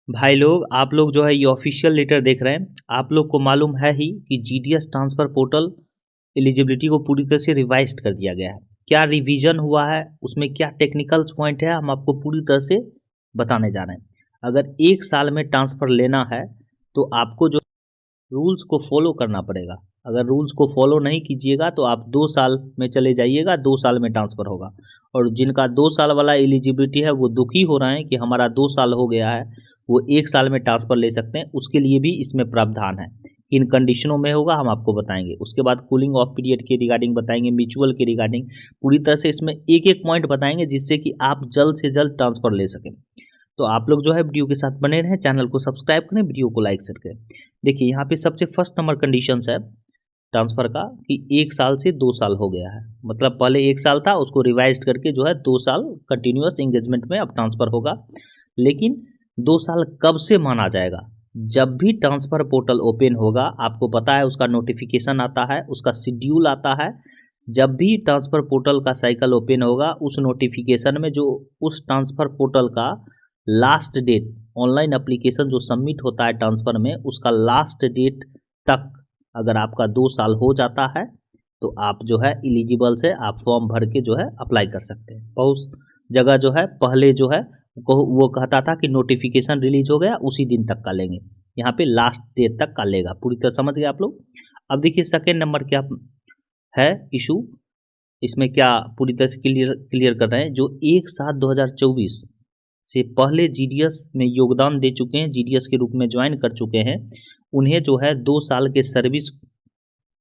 भाई लोग आप लोग जो है ये ऑफिशियल लेटर देख रहे हैं। आप लोग को मालूम है ही कि जीडीएस ट्रांसफर पोर्टल एलिजिबिलिटी को पूरी तरह से रिवाइज्ड कर दिया गया है। क्या रिवीजन हुआ है, उसमें क्या टेक्निकल्स पॉइंट है, हम आपको पूरी तरह से बताने जा रहे हैं। अगर 1 साल में ट्रांसफ़र लेना है तो आपको जो रूल्स को फॉलो करना पड़ेगा। अगर रूल्स को फॉलो नहीं कीजिएगा तो आप 2 साल में चले जाइएगा, 2 साल में ट्रांसफ़र होगा। और जिनका 2 साल वाला एलिजिबिलिटी है वो दुखी हो रहे हैं कि हमारा 2 साल हो गया है, वो 1 साल में ट्रांसफ़र ले सकते हैं। उसके लिए भी इसमें प्रावधान है। किन कंडीशनों में होगा हम आपको बताएंगे। उसके बाद कूलिंग ऑफ पीरियड के रिगार्डिंग बताएंगे, म्यूचुअल के रिगार्डिंग पूरी तरह से इसमें एक एक पॉइंट बताएंगे जिससे कि आप जल्द से जल्द ट्रांसफ़र ले सकें। तो आप लोग जो है वीडियो के साथ बने रहें, चैनल को सब्सक्राइब करें, वीडियो को लाइक शेयर करें। देखिए यहाँ पे सबसे फर्स्ट नंबर कंडीशंस है ट्रांसफ़र का कि 1 साल से 2 साल हो गया है। मतलब पहले 1 साल था, उसको रिवाइज्ड करके जो है 2 साल कंटिन्यूअस एंगेजमेंट में अब ट्रांसफ़र होगा। लेकिन 2 साल कब से माना जाएगा? जब भी ट्रांसफ़र पोर्टल ओपन होगा, आपको पता है उसका नोटिफिकेशन आता है, उसका शेड्यूल आता है। जब भी ट्रांसफ़र पोर्टल का साइकिल ओपन होगा, उस नोटिफिकेशन में जो उस ट्रांसफ़र पोर्टल का लास्ट डेट, ऑनलाइन एप्लीकेशन जो सबमिट होता है ट्रांसफ़र में, उसका लास्ट डेट तक अगर आपका 2 साल हो जाता है तो आप जो है एलिजिबल से आप फॉर्म भर के जो है अप्लाई कर सकते हैं। बहुत जगह जो है पहले जो है वो कहता था कि नोटिफिकेशन रिलीज हो गया उसी दिन तक का लेंगे, यहाँ पे लास्ट डेट तक का लेगा। पूरी तरह समझ गए आप लोग। अब देखिए सेकेंड नंबर क्या है इशू, इसमें क्या पूरी तरह से क्लियर क्लियर कर रहे हैं। जो 1/7/2024 से पहले जीडीएस में योगदान दे चुके हैं, जीडीएस के रूप में ज्वाइन कर चुके हैं, उन्हें जो है 2 साल के सर्विस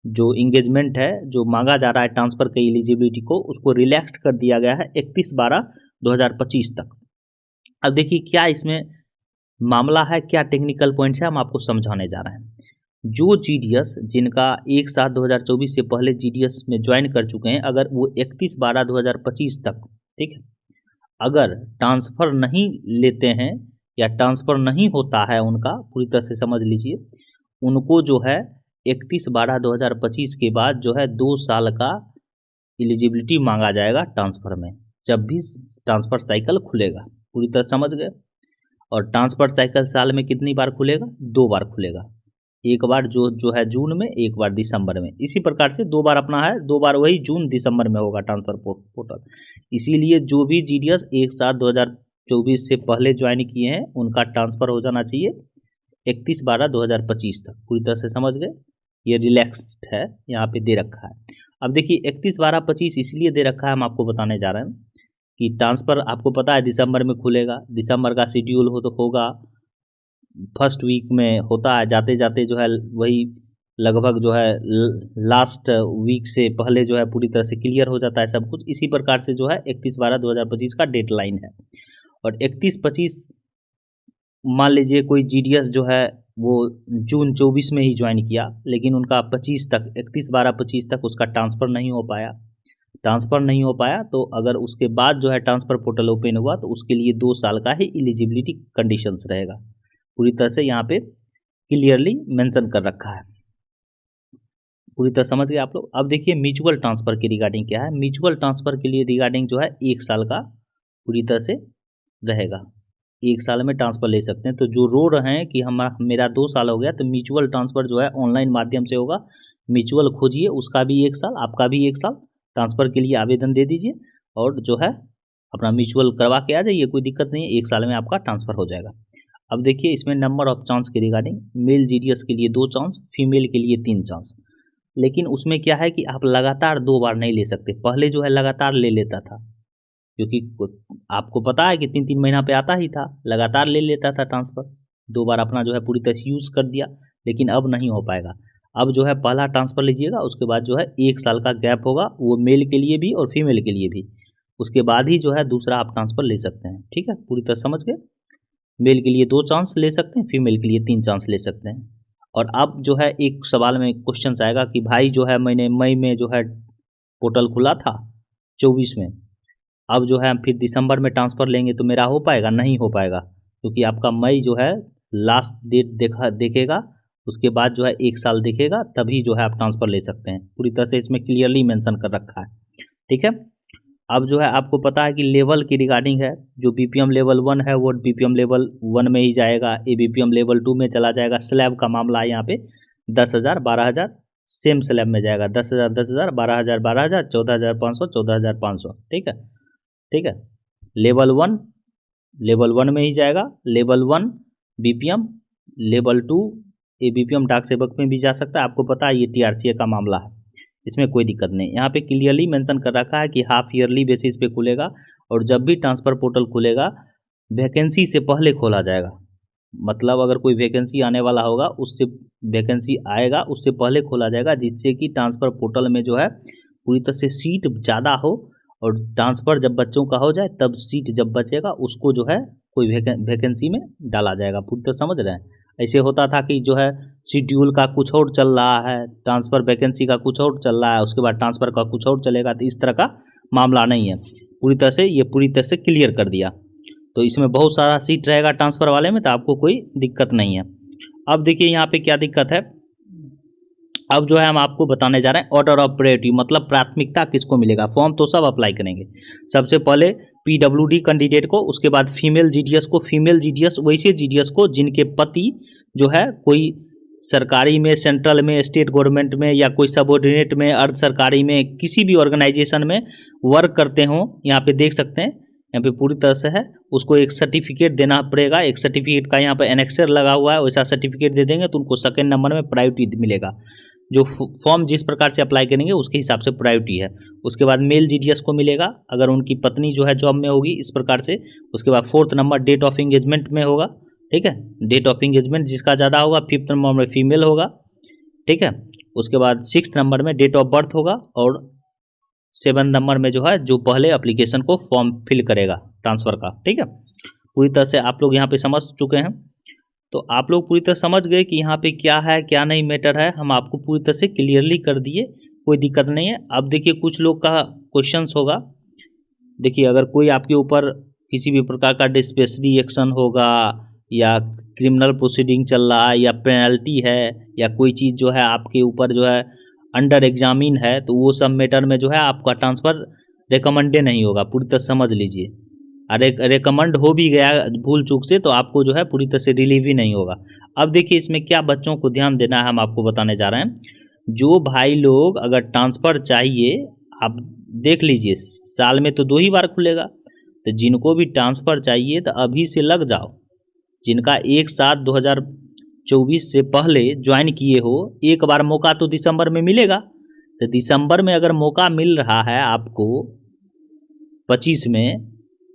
जो इंगेजमेंट है जो मांगा जा रहा है ट्रांसफ़र की एलिजिबिलिटी को, उसको रिलैक्स कर दिया गया है 31/12/2025 तक। अब देखिए क्या इसमें मामला है, क्या टेक्निकल पॉइंट्स है, हम आपको समझाने जा रहे हैं। जो जीडीएस जिनका 1/7/2024 से पहले जीडीएस में ज्वाइन कर चुके हैं, अगर वो 31/12/2025 तक, ठीक है, अगर ट्रांसफ़र नहीं लेते हैं या ट्रांसफ़र नहीं होता है उनका, पूरी तरह से समझ लीजिए, उनको जो है 31/12/2025 के बाद जो है 2 साल का एलिजिबिलिटी मांगा जाएगा ट्रांसफ़र में, जब भी ट्रांसफ़र साइकिल खुलेगा। पूरी तरह समझ गए। और ट्रांसफ़र साइकिल साल में कितनी बार खुलेगा? 2 बार खुलेगा। एक बार जो जो है जून में, एक बार दिसंबर में। इसी प्रकार से 2 बार अपना है, 2 बार वही जून दिसंबर में होगा ट्रांसफ़र पोर्टल। इसीलिए जो भी जीडीएस 1/7/2024 से पहले ज्वाइन किए हैं उनका ट्रांसफ़र हो जाना चाहिए 31/12/2025 तक। पूरी तरह से समझ गए। ये रिलैक्स्ड है, यहाँ पे दे रखा है। अब देखिए 31/12/25 इसलिए दे रखा है, हम आपको बताने जा रहे हैं कि ट्रांसफ़र आपको पता है दिसंबर में खुलेगा। दिसंबर का शेड्यूल हो तो होगा, फर्स्ट वीक में होता है, जाते-जाते जो है वही लगभग जो है लास्ट वीक से पहले जो है पूरी तरह से क्लियर हो जाता है सब कुछ। इसी प्रकार से जो है 31/12/2025 का डेडलाइन है। और 31/25 मान लीजिए कोई जीडीएस जो है वो जून 24 में ही ज्वाइन किया, लेकिन उनका 25 तक 31/12/25 तक उसका ट्रांसफ़र नहीं हो पाया। ट्रांसफ़र नहीं हो पाया तो अगर उसके बाद जो है ट्रांसफ़र पोर्टल ओपन हुआ तो उसके लिए 2 साल का ही एलिजिबिलिटी कंडीशंस रहेगा। पूरी तरह से यहाँ पे क्लियरली मेंशन कर रखा है। पूरी तरह समझ गए आप लोग। अब देखिए म्यूचुअल ट्रांसफ़र के रिगार्डिंग क्या है। म्यूचुअल ट्रांसफ़र के लिए रिगार्डिंग जो है 1 साल का पूरी तरह से रहेगा। 1 साल में ट्रांसफ़र ले सकते हैं। तो जो रो रहे हैं कि हम मेरा 2 साल हो गया, तो म्यूचुअल ट्रांसफ़र जो है ऑनलाइन माध्यम से होगा। म्यूचुअल खोजिए, उसका भी 1 साल, आपका भी 1 साल ट्रांसफ़र के लिए आवेदन दे दीजिए और जो है अपना म्यूचुअल करवा के आ जाइए, कोई दिक्कत नहीं है, 1 साल में आपका ट्रांसफ़र हो जाएगा। अब देखिए इसमें नंबर ऑफ चांस के रिगार्डिंग, मेल जीडीएस के लिए 2 चांस, फीमेल के लिए 3 चांस। लेकिन उसमें क्या है कि आप लगातार 2 बार नहीं ले सकते। पहले जो है लगातार ले लेता था, क्योंकि आपको पता है कि 3-3 महीना पे आता ही था, लगातार ले लेता था ट्रांसफ़र। 2 बार अपना जो है पूरी तरह से यूज़ कर दिया, लेकिन अब नहीं हो पाएगा। अब जो है पहला ट्रांसफ़र लीजिएगा, उसके बाद जो है 1 साल का गैप होगा, वो मेल के लिए भी और फीमेल के लिए भी। उसके बाद ही जो है दूसरा आप ट्रांसफ़र ले सकते हैं, ठीक है? पूरी तरह समझ गए? मेल के लिए 2 चांस ले सकते हैं, फीमेल के लिए 3 चांस ले सकते हैं। और अब जो है एक सवाल में क्वेश्चन्स आएगा कि भाई जो है मैंने मई में जो है पोर्टल खुला था 24 में, अब जो है फिर दिसंबर में ट्रांसफ़र लेंगे तो मेरा हो पाएगा? नहीं हो पाएगा, क्योंकि आपका मई जो है लास्ट डेट देखेगा, उसके बाद जो है 1 साल दिखेगा, तभी जो है आप ट्रांसफ़र ले सकते हैं। पूरी तरह से इसमें क्लियरली मेंशन कर रखा है, ठीक है? अब जो है आपको पता है कि लेवल की रिगार्डिंग है, जो बीपीएम लेवल 1 है वो बीपीएम लेवल 1 में ही जाएगा, ये बीपीएम लेवल 2 में चला जाएगा। स्लैब का मामला है यहाँ पे 10,000 12,000 सेम स्लैब में जाएगा, 10,000 10,000 12,000 12,000 14,500 14,500। ठीक है, ठीक है। लेवल 1 में ही जाएगा, लेवल 1 बीपीएम, लेवल 2 ये बीपीएम डाक सेवक में भी जा सकता है। आपको पता है ये टीआरसीए का मामला है, इसमें कोई दिक्कत नहीं। यहाँ पे क्लियरली मेंशन कर रखा है कि हाफ ईयरली बेसिस पे खुलेगा, और जब भी ट्रांसफ़र पोर्टल खुलेगा वैकेंसी से पहले खोला जाएगा। मतलब अगर कोई वैकेंसी आने वाला होगा, उससे वैकेंसी आएगा उससे पहले खोला जाएगा, जिससे कि ट्रांसफ़र पोर्टल में जो है पूरी तरह से सीट ज़्यादा हो, और ट्रांसफ़र जब बच्चों का हो जाए तब सीट जब बचेगा उसको जो है कोई वैकेंसी में डाला जाएगा। पूरी तरह समझ रहे हैं। ऐसे होता था कि जो है शेड्यूल का कुछ और चल रहा है, ट्रांसफ़र वैकेंसी का कुछ और चल रहा है, उसके बाद ट्रांसफ़र का कुछ और चलेगा, तो इस तरह का मामला नहीं है। पूरी तरह से क्लियर कर दिया। तो इसमें बहुत सारा सीट रहेगा ट्रांसफ़र वाले में, तो आपको कोई दिक्कत नहीं है। अब देखिए यहाँ पे क्या दिक्कत है। अब जो है हम आपको बताने जा रहे हैं ऑर्डर ऑफ प्रायोरिटी, मतलब प्राथमिकता किसको मिलेगा। फॉर्म तो सब अप्लाई करेंगे, सबसे पहले पीडब्ल्यूडी कैंडिडेट को, उसके बाद फीमेल जीडीएस को, फीमेल जीडीएस वैसे जीडीएस को जिनके पति जो है कोई सरकारी में, सेंट्रल में, स्टेट गवर्नमेंट में, या कोई सबऑर्डिनेट में, अर्ध सरकारी में, किसी भी ऑर्गेनाइजेशन में वर्क करते हों। यहाँ पे देख सकते हैं, यहाँ पे पूरी तरह से है, उसको एक सर्टिफिकेट देना पड़ेगा। एक सर्टिफिकेट का यहाँ पे एनेक्सर लगा हुआ है, वैसा सर्टिफिकेट दे देंगे तो उनको सेकंड नंबर में प्रायोरिटी मिलेगा। जो फॉर्म जिस प्रकार से अप्लाई करेंगे उसके हिसाब से प्रायोरिटी है। उसके बाद मेल जीडीएस को मिलेगा अगर उनकी पत्नी जो है जॉब में होगी, इस प्रकार से। उसके बाद 4th number date of engagement में होगा। ठीक है, डेट ऑफ इंगेजमेंट जिसका ज़्यादा होगा, 5th नंबर में फीमेल होगा। ठीक है, उसके बाद 6th नंबर में डेट ऑफ बर्थ होगा, और 7th नंबर में जो है जो पहले एप्लीकेशन को फॉर्म फिल करेगा ट्रांसफ़र का। ठीक है, पूरी तरह से आप लोग यहाँ पे समझ चुके हैं। तो आप लोग पूरी तरह समझ गए कि यहाँ पे क्या है क्या नहीं मैटर है, हम आपको पूरी तरह से क्लियरली कर दिए, कोई दिक्कत नहीं है। अब देखिए कुछ लोग का क्वेश्चंस होगा। देखिए अगर कोई आपके ऊपर किसी भी प्रकार का डिस्पेंसरी एक्शन होगा, या क्रिमिनल प्रोसीडिंग चल रहा है, या पेनल्टी है, या कोई चीज़ जो है आपके ऊपर जो है अंडर एग्जामिन है, तो वो सब मैटर में जो है आपका ट्रांसफ़र रिकमेंडे नहीं होगा। पूरी तरह समझ लीजिए, अरे रिकमेंड हो भी गया भूल चूक से तो आपको जो है पूरी तरह से रिलीव ही नहीं होगा। अब देखिए इसमें क्या बच्चों को ध्यान देना है, हम आपको बताने जा रहे हैं। जो भाई लोग अगर ट्रांसफ़र चाहिए, आप देख लीजिए साल में तो 2 ही बार खुलेगा, तो जिनको भी ट्रांसफ़र चाहिए तो अभी से लग जाओ। जिनका 1/7/2024 से पहले ज्वाइन किए हो, एक बार मौका तो दिसंबर में मिलेगा। तो दिसंबर में अगर मौका मिल रहा है आपको 25 में,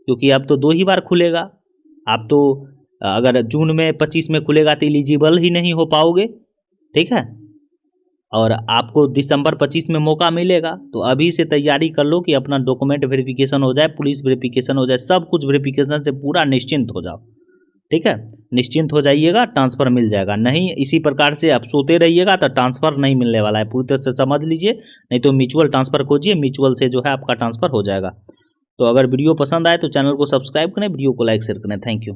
क्योंकि अब तो 2 ही बार खुलेगा। आप तो अगर जून में 25 में खुलेगा तो एलिजिबल ही नहीं हो पाओगे। ठीक है, और आपको दिसंबर 25 में मौका मिलेगा, तो अभी से तैयारी कर लो कि अपना डॉक्यूमेंट वेरिफिकेशन हो जाए, पुलिस वेरिफिकेशन हो जाए, सब कुछ वेरिफिकेशन से पूरा निश्चिंत हो जाओ। ठीक है, निश्चिंत हो जाइएगा, ट्रांसफ़र मिल जाएगा। नहीं इसी प्रकार से आप सोते रहिएगा तो ट्रांसफ़र नहीं मिलने वाला है, पूरी तरह से समझ लीजिए। नहीं तो म्यूचुअल ट्रांसफ़र खोजिए, म्यूचुअल से जो है आपका ट्रांसफ़र हो जाएगा। तो अगर वीडियो पसंद आए तो चैनल को सब्सक्राइब करें, वीडियो को लाइक शेयर करें। Thank you.